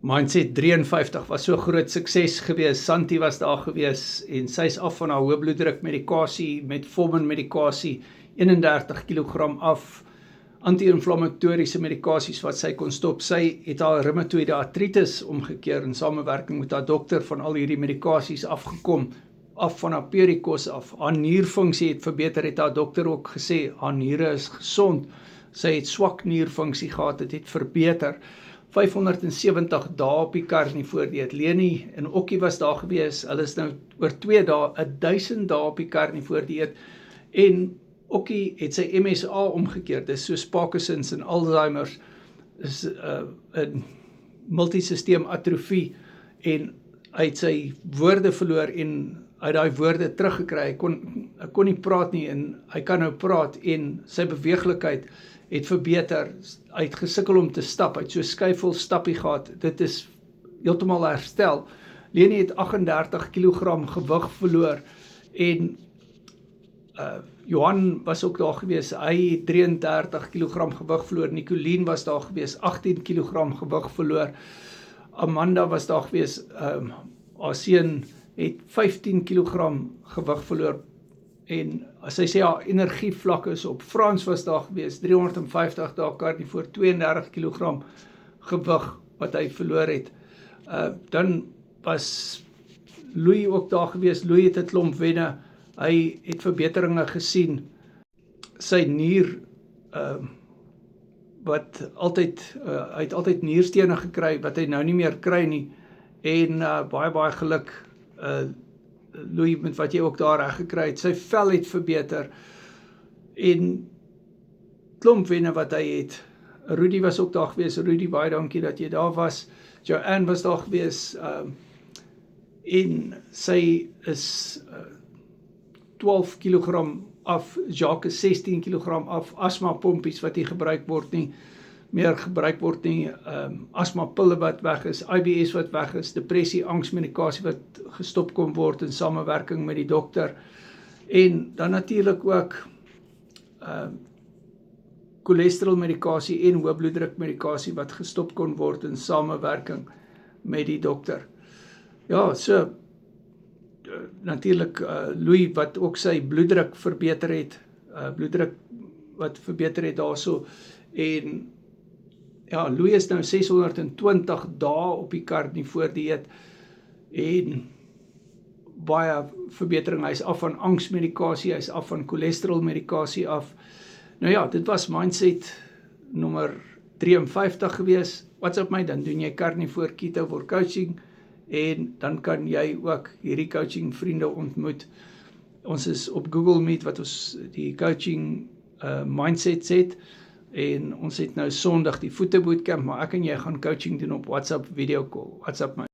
Mindset 53 was so groot sukses gewees. Santi was daar gewees en sy is af van haar hoë bloeddruk medikasie met Metformin medikasie, 31 kg af, anti-inflammatoriese medikasies wat sy kon stop. Sy het haar reumatoïde artritis omgekeer in samewerking met haar dokter van al hierdie medikasies afgekom, af van haar perikos af. Haar nierfunksie het verbeter, het haar dokter ook gesê, haar niere is gesond. Sy het swak nierfunksie gehad, het verbeter. 570 dae op die Carnivore-dieet. Leni en Okkie was daar gewees, hulle is nou oor 2 dae, 1000 dae op die Carnivore-dieet, en Okkie het sy MSA omgekeer, dis soos Parkinson's en Alzheimer's, is 'n multisysteem atrofie, en hy het sy woorde verloor en uit daai woorde teruggekry. Hy kon nie praat nie en hy kan nou praat en sy beweeglikheid het verbeter. Hy het gesukkel om te stap, hy het so skuifel stappie gehad, dit is heeltemal herstel. Leni het 38 kg gewig verloor en Johan was ook daar gewees, hy het 33 kg gewig verloor, Nicolien was daar gewees, 18 kg gewig verloor, Amanda was daar gewees, haar seun het 15 kg gewig verloor, en as hy sê haar energievlak is op. Frans was daar gewees, 350 dae Carnivore, 32 kg gewig wat hy verloor het. Dan was Louis ook daar gewees, Louis het 'n klomp wenne, hy het verbeteringe gesien, sy nier, wat hy het altyd nierstene gekry, wat hy nou nie meer kry nie, en baie geluk, Louis, met wat jy ook daar reg gekry het, sy vel het verbeter, en klomp wenne wat hy het. Rudy was ook daar gewees, Rudy, baie dankie dat jy daar was, Joanne was daar gewees, en sy is 12 kg af, Jacques is 16 kg af, asma pompies wat nie gebruik word nie, asma pille wat weg is, IBS wat weg is, depressie, angsmedikasie wat gestop kon word in samewerking met die dokter, en dan natuurlik ook cholesterolmedikasie en hoë bloeddruk medikasie wat gestop kon word in samewerking met die dokter. Ja, so natuurlik Louis wat ook sy bloeddruk verbeter het, bloeddruk wat verbeter het daarso, en ja, Louis is nou 620 dae op die Carnivore-dieet, en baie verbetering, hy is af van angsmedikasie, hy is af van cholesterolmedikasie af. Nou ja, dit was Mindset nommer 53 gewees. WhatsApp my, dan doen jy Carnivore Keto vir coaching, en dan kan jy ook hierdie coaching vriende ontmoet. Ons is op Google Meet wat ons die coaching mindset het, en ons het nou Sondag die voete bootcamp, maar ek en jy gaan coaching doen op WhatsApp video call. WhatsApp my.